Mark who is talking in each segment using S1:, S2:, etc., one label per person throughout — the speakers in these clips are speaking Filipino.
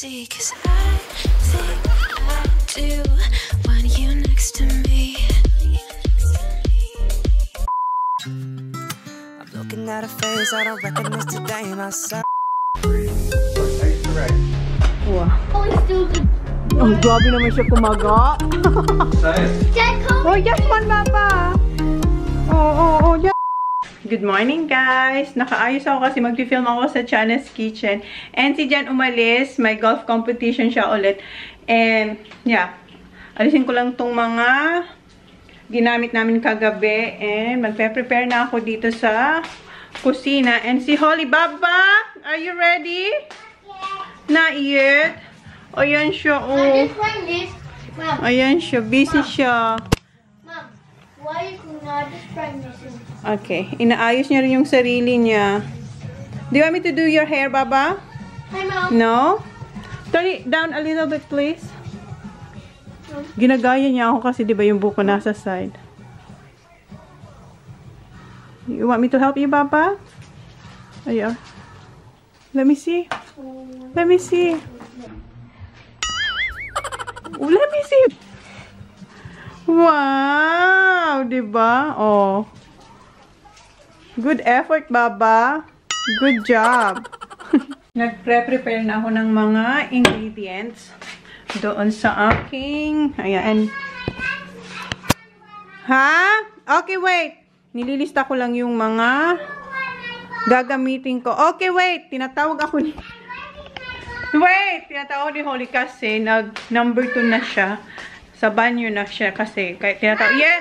S1: see, 'cause I think I do when you're next to me. I'm looking at a face I don't recognize today myself.
S2: Wow. Oh, grabe naman siya kumaga. Oh, yes man, Papa. Oh, yes. Good morning, guys. Nakaayos ako kasi mag-film ako sa Chona's Kitchen. And si Jan umalis. May golf competition siya ulit. And, yeah. Alisin ko lang tong mga ginamit namin kagabi. And magpe-prepare na ako dito sa kusina. And si Holly, Baba, are you ready? Not yet. Ayan siya, oh. Ayan siya. Busy siya.
S3: Mom, why is not just trying this?
S2: Okay. Inaayos niya rin yung sarili niya. Do you want me to do your hair, Baba?
S3: Hi, Mom.
S2: No? Turn it down a little bit, please. Ginagaya niya ako kasi, di ba, yung buko nasa side. You want me to help you, Baba? Ayan. Let me see. Let me see. Let me see. Wow! Diba? Oh. Good effort, Baba. Good job. Nag-prepare na ako ng mga ingredients doon sa aking... Ayan. Ha? Okay, wait. Nililista ko lang yung mga gagamitin ko. Okay, wait. Tinatawag ako ni... Wait! Tinatawag ni Holly kasi nag-number 2 na siya. Sa banyo na siya kasi. Tinatawag... Yes!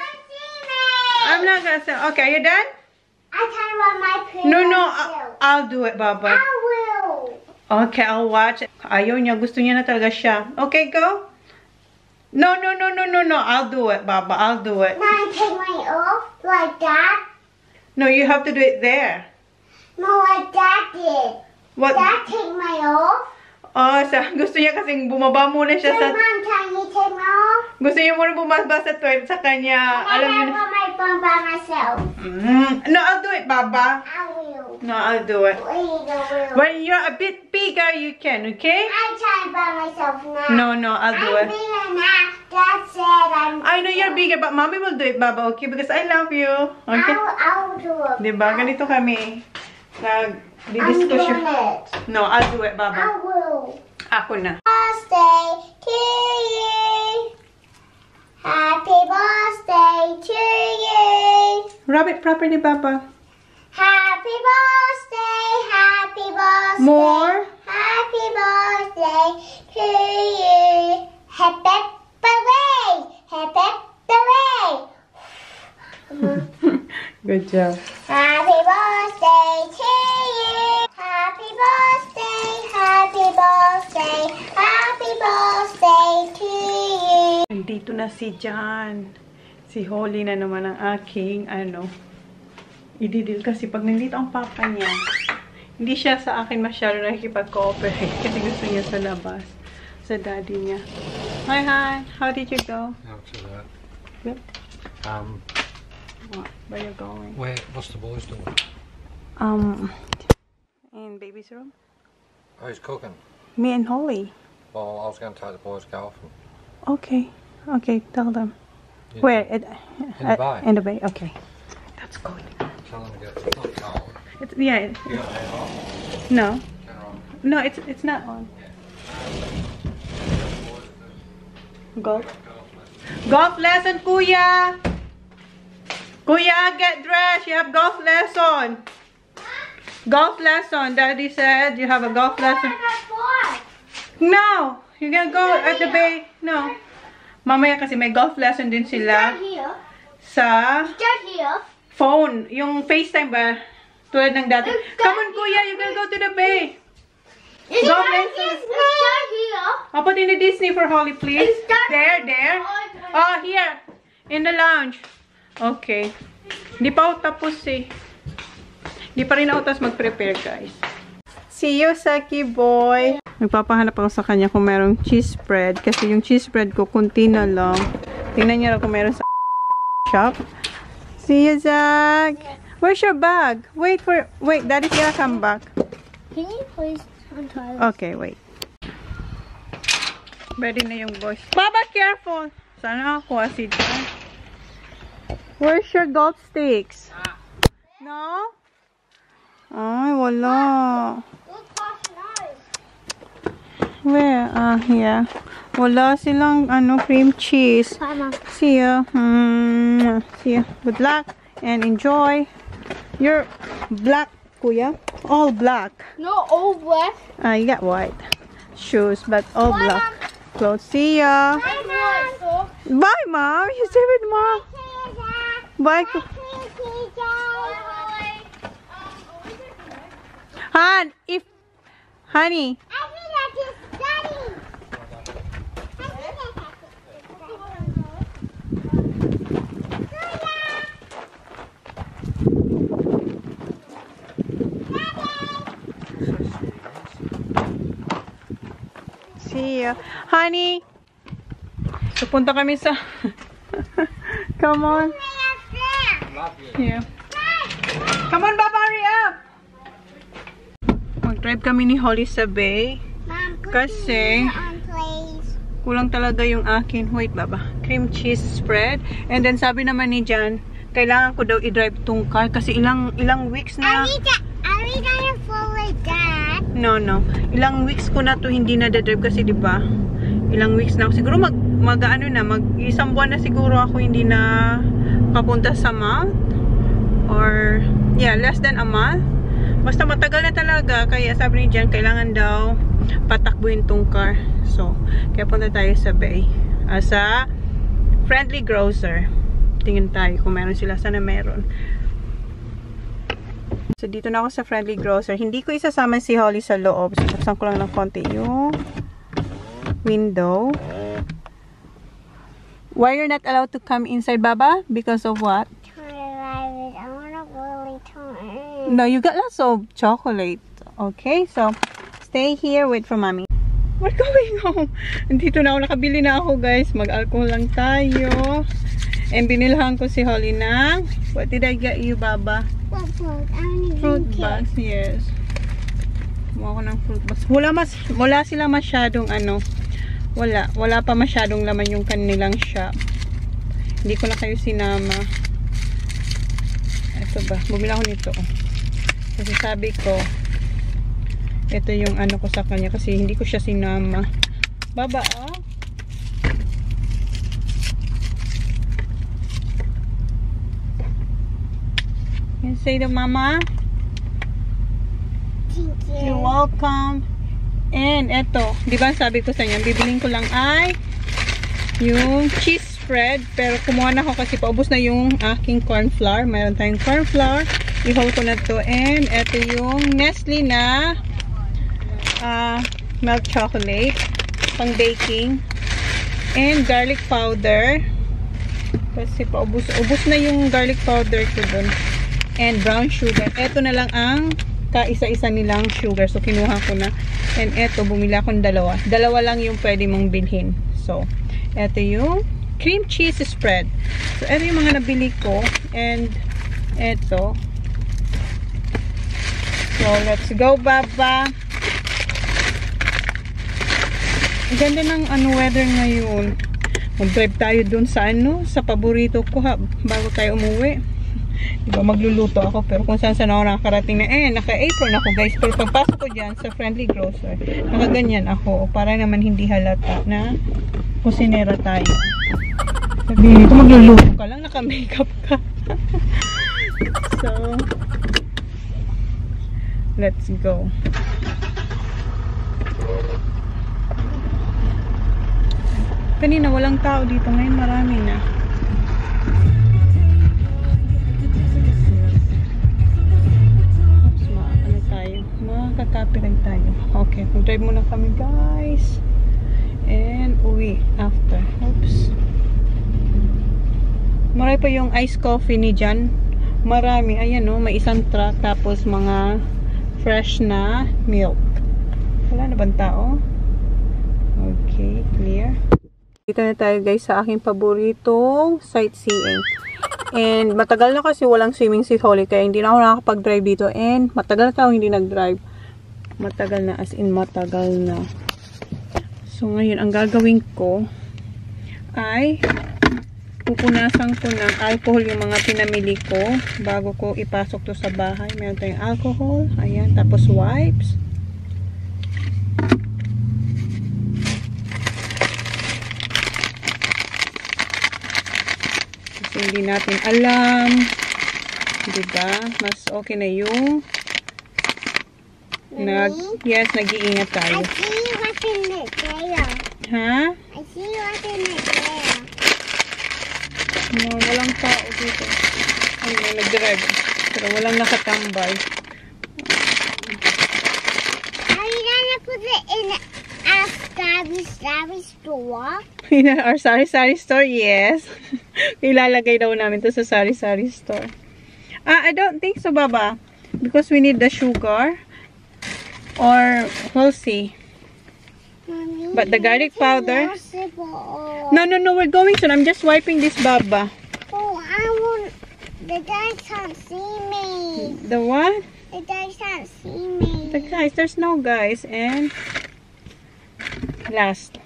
S2: I'm not gonna say... Okay, are you done?
S3: I can't run my pants.
S2: No, I'll do it, Baba.
S3: I will.
S2: Okay, I'll watch. Ayaw niya. Gusto niya na talaga siya. Okay, go. No. I'll do it, Baba. I'll do it.
S3: Now I take my off like that.
S2: No, you have to do it there.
S3: No, like Dad did.
S2: What?
S3: Dad take my off.
S2: Oh, gusto niya kasing bumaba muna siya sa...
S3: Mom, can you take my off?
S2: Gusto niya muna bumaba sa toilet sa kanya.
S3: I
S2: Alam niyo
S3: can't run my phone by myself.
S2: No, I'll do it, Baba.
S3: I will.
S2: No, I'll do it.
S3: Wait, I will.
S2: When you're a bit bigger, you can, okay?
S3: I'm trying by myself now.
S2: No, I'll do
S3: I'm
S2: it.
S3: bigger now. Dad said I'm
S2: I know you're bigger, but Mommy will do it, Baba, okay? Because I love you. Okay?
S3: I'll do it.
S2: Diba? Ganito kami.
S3: I'm
S2: Nag-discussion.
S3: doing it.
S2: No, I'll do it,
S3: I
S2: Baba.
S3: will.
S2: Ako na.
S3: Birthday to you. Happy birthday to you.
S2: Rub it properly, Baba.
S3: Happy birthday, happy birthday.
S2: More.
S3: Happy birthday to you. Happy birthday. Happy birthday.
S2: Good job.
S3: Happy birthday to you. Happy birthday, happy birthday, happy birthday to you.
S2: Nandito na si Jan. Si Holly na naman ang aking, ididil kasi pag nandito ang papa niya, hindi siya sa akin masyado nakikipag-cooperate kasi gusto niya sa labas. Sa daddy niya. Hi. How did you go?
S4: Out to that.
S2: Good. Where you going?
S4: What's the boys doing?
S2: In baby's room.
S4: Who's cooking?
S2: Me and Holly.
S4: Well, I was going to take the boys golfing.
S2: Okay, tell them.
S4: Yeah.
S2: Where?
S4: In the bay.
S2: In the bay, okay. That's good.
S4: Tell them to get it's not cold.
S2: Yeah.
S4: You got that on?
S2: No.
S4: Turn it on.
S2: No, it's not on. Golf. Golf lesson, Kuya! Kuya, get dressed. You have golf lesson. Golf lesson. Daddy said you have a golf lesson. No! You're gonna go at the bay. No. Mamaya kasi may golf lesson din sila sa phone. Yung FaceTime ba? Tulad ng dati. Come on, Kuya. You're gonna go to the bay. Golf lesson. I'll put in the Disney for Holly, please. There. Oh, here. In the lounge. Okay. Di pa ako tapos eh. Di pa rin ako tapos mag-prepare, guys. See you, Saki boy. Nagpapahanap ako sa kanya kung merong cheese spread. Kasi yung cheese spread ko, kunti na lang. Tingnan niyo lang kung meron sa shop. See you, Zach. Where's your bag? Wait, Daddy's gonna come back.
S3: Can you please untie this?
S2: Okay, wait. Ready na yung boys. Baba, careful! Sana ako asid ka. Where's your golf sticks? No? Ay, wala. Where? Here. Wala silang, cream cheese. See ya. See ya. Good luck and enjoy. You're black, kuya. All black.
S3: No, all black.
S2: You got white shoes, but all black clothes. See ya. Bye, Mom. You say with Mom. Bye. Honey. See ya. Honey. So, punta kami sa... Come on. Yeah. Come on, Baba, hurry up. Mag-drive kami ni Holly sa bay. Kasi kulang talaga yung akin. Wait, Baba. Cream cheese spread. And then sabi naman ni Jan, kailangan ko daw i-drive tong car kasi ilang weeks na.
S3: Are we gonna follow Dad?
S2: No. Ilang weeks ko na to hindi na drive kasi 'di ba? Ilang weeks na ako. Siguro isang buwan na siguro ako hindi na papunta sa mount. Or yeah, less than a month. Basta matagal na talaga. Kaya sabi ni Jan, kailangan daw patakbuhin tong car. So, kaya punta tayo sa bay. Sa Friendly Grocer. Tingin tayo kung meron sila. Sana meron. So, dito na ako sa Friendly Grocer. Hindi ko isasama si Holly sa loob. So, buksan ko lang ng konti yung window. Why you're not allowed to come inside, Baba? Because of what?
S3: I wanna go later.
S2: No, you got lots of chocolate. Okay, so stay here. Wait for mommy. We're going home. Dito na ako. Nakabili na ako, guys. Mag-alcohol lang tayo. And binilhan ko si Holly ng... What did I get you, Baba? Fruit bags, yes. Kumuha ko ng fruit bags. Wala sila masyadong wala pa masyadong laman yung kanilang shop. Hindi ko na kayo sinama. Ito ba? Bumila ko nito. Kasi sabi ko, ito yung ko sa kanya kasi hindi ko siya sinama. Baba, Say to Mama.
S3: Thank you.
S2: You're welcome. And eto, di ba sabi ko sa inyo, bibiling ko lang ay yung cheese spread. Pero kumuha na ako kasi paubos na yung aking corn flour. Mayroon tayong corn flour. I-hold ko na to. And eto yung Nestle na milk chocolate. Pang baking. And garlic powder. Kasi paubos na yung garlic powder ko dun. And brown sugar. Eto na lang ang kaisa-isa nilang sugar. So, kinuha ko na. And eto, bumili akong dalawa. Dalawa lang yung pwede mong bilhin. So, eto yung cream cheese spread. So, eto yung mga nabili ko. And eto. So, let's go, Baba. Ang ganda ng weather ngayon. Mag-drive tayo dun sa sa paborito ko bago tayo umuwi. Diba, magluluto ako pero kung saan ako nakakarating na naka-apron ako, guys. Pero pagpasok ko dyan sa Friendly Grocer, nakaganyan ako para naman hindi halata na kusinera tayo. Sabihin nito, magluluto ka lang, naka-makeup ka. So, let's go. Kanina walang tao dito, ngayon marami na. Makaka-copyright tayo. Okay, mag-drive muna kami, guys. And uwi after. Oops. Marami pa yung iced coffee ni Jan. Marami. Ayan may isang truck. Tapos mga fresh na milk. Wala na bang tao? Okay, clear. Dito na tayo, guys, sa aking paboritong sightseeing. And matagal na kasi walang swimming si Holly kaya hindi na ako nakakapag-drive dito. And matagal na ako hindi nag-drive. Matagal na, as in matagal na. So, ngayon, ang gagawin ko ay pupunasan ko ng alcohol yung mga pinamili ko bago ko ipasok to sa bahay. Meron tayong alcohol. Ayan. Tapos wipes. Kasi hindi natin alam. Diba? Mas okay na yung yes, nag-iingat tayo.
S3: I see what's in the there.
S2: Ha?
S3: I see what's in the there.
S2: No, walang tao dito. Ay, may nag-drive. Pero walang nakatambay.
S3: Are you gonna put it in a stabby store?
S2: Our sari-sari store, yes. Ilalagay daw namin to sa sari-sari store. I don't think so, Baba. Because we need the sugar. Or, we'll see.
S3: Mommy,
S2: But the garlic powder...
S3: possible.
S2: No, we're going soon. I'm just wiping this, Baba.
S3: Oh, I want... The guys can't see me.
S2: The what?
S3: The guys can't see me.
S2: The guys, there's no guys. And last,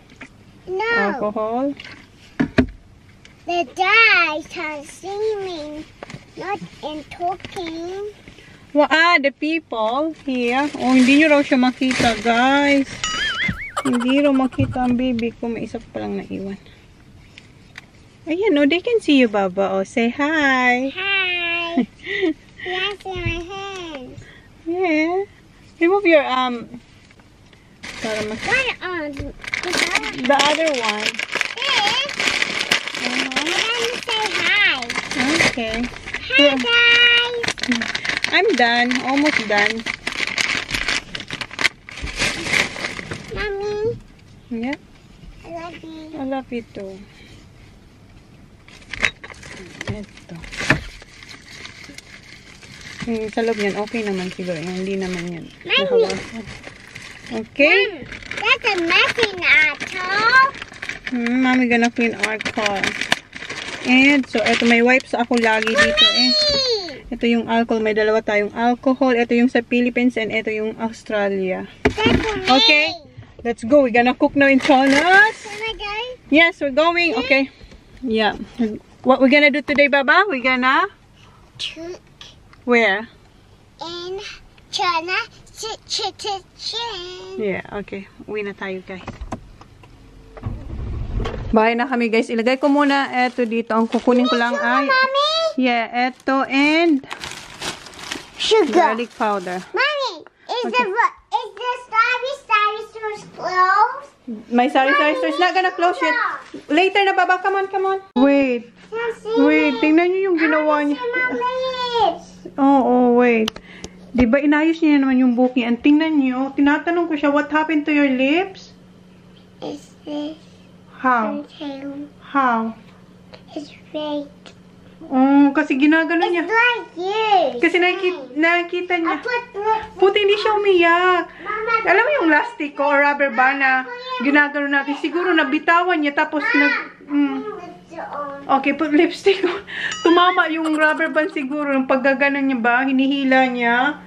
S3: No,
S2: alcohol.
S3: the guys can't see me. Not in talking.
S2: The people here. Oh, hindi nyo raw siya makita, guys. Hindi raw makita ang baby ko. May isa pa lang naiwan. Ayan, oh, they can see you, Baba. Oh, say hi.
S3: Hi. Yes, in my hands.
S2: Yeah. Remove your, para mas...
S3: What on?
S2: The other one.
S3: This? I'm gonna say hi.
S2: Okay.
S3: Hi, guys.
S2: I'm done. Almost done.
S3: Mommy,
S2: Yeah.
S3: I love you.
S2: I love you too. Ito. Yung sa loob yan, okay naman siguro. Yung hindi naman yan.
S3: Mommy.
S2: Nahawakan. Okay.
S3: That's a messy apple.
S2: Mommy gonna clean our car. And, so, ito may wipes ako lagi dito eh. Ito yung alcohol. May dalawa tayong alcohol. Ito yung sa Philippines and ito yung Australia. Okay. Let's go. We're gonna cook now in Chona's.
S3: Can I go?
S2: Yes, we're going. Okay. Yeah. What we're gonna do today, Baba? We're gonna...
S3: Cook
S2: Where?
S3: in Chona.
S2: Yeah, okay. Uwi na tayo, guys. Bahay na kami, guys. Ilagay ko muna eto dito. Ang kukunin ko lang ay...
S3: Mommy?
S2: Yeah, eto and...
S3: Sugar.
S2: garlic powder.
S3: Mommy, is
S2: Okay.
S3: the Starry stores closed?
S2: My sorry, it's not gonna close yet. Later na, Baba. Come on. Wait. Wait, tingnan nyo yung ginawa niya. Oh, wait. Diba inayos niya naman yung buhok niya? Tingnan nyo. Tinatanong ko siya, what happened to your lips?
S3: Is this
S2: How?
S3: until
S2: How?
S3: it's fake?
S2: Oh, kasi ginagano niya.
S3: It's like you.
S2: Kasi nakita
S3: I
S2: niya.
S3: put
S2: Puti, hindi siya umiyak.
S3: Mama,
S2: Alam mo yung plastic ko or rubber band na ginagano natin. Siguro nabitawan niya tapos
S3: it's on.
S2: Okay, put lipstick on. Tumama yung rubber band siguro. Yung paggaganon niya ba, hinihila niya.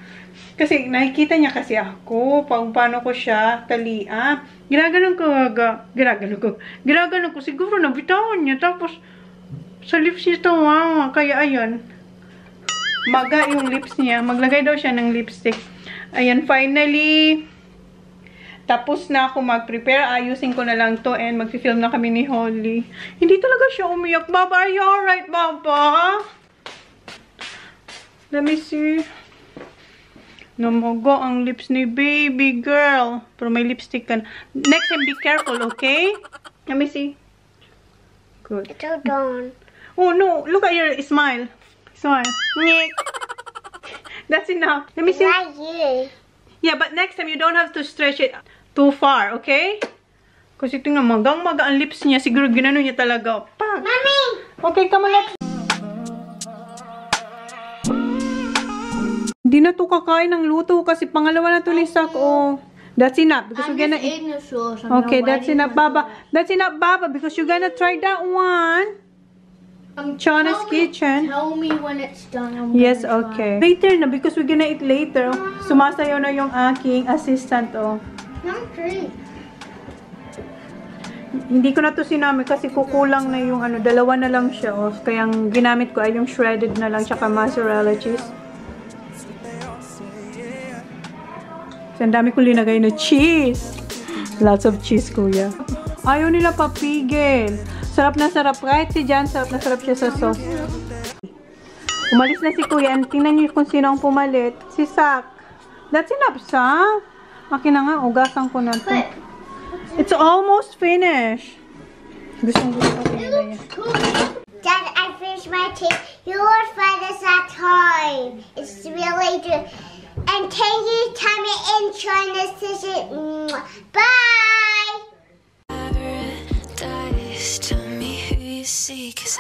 S2: Kasi nakikita niya kasi ako. Paano ko siya talian. Ginaganon ko. Siguro nabitawan niya. Tapos sa lips niya tumama. Kaya ayan. Maga yung lips niya. Maglagay daw siya ng lipstick. Ayan, finally. Tapos na ako mag-prepare. Ayusin ko na lang to and mag-film na kami ni Holly. Hindi talaga siya umiyak. Baba, are you alright, Baba? Let me see. Namaga ang lips ni baby girl. Pero may lipstick ka na. Next time, be careful, okay? Let me see. Good.
S3: It's all gone.
S2: Oh, no. Look at your smile. Smile. That's enough. Let me see.
S3: Like you.
S2: Yeah, but next time you don't have to stretch it too far, okay? Kasi tingnan, magang-maga ang lips niya. Siguro ginano niya talaga. Pag.
S3: Mommy!
S2: Okay, come on, let's... Hindi na to kakain ng luto kasi pangalawa na to ni Sak. Oh, that's enough because we're gonna eat. Okay, that's enough, Baba. That's enough, Baba, because you're gonna try that one. Chona's kitchen.
S3: Tell me when it's done.
S2: Yes, okay. Later na because we're gonna eat later. Sumasayaw na yung aking assistant, oh.
S3: Not true.
S2: Hindi ko na to sinami kasi kukulang na yung ano, dalawa na lang siya. Oh. Kaya ang ginamit ko ay yung shredded na lang tsaka mozzarella cheese. So, ang dami kong linagay na cheese. Lots of cheese, kuya. Ayaw nila papigil. Sarap na sarap. Kahit si Jan, sarap na sarap siya sa sauce. Umalis na si kuya. Tingnan niyo kung sino ang pumalit. Si Sak. That's enough, sa? Akin na nga, ugasan ko na to. It's almost finished. Gustong-gusto ko nila yan.
S3: Dad, I finished my tape. You will find us at home. It's really good. And thank you, Tama and Chona. Bye!
S1: Paradise, tell me who you see, 'cause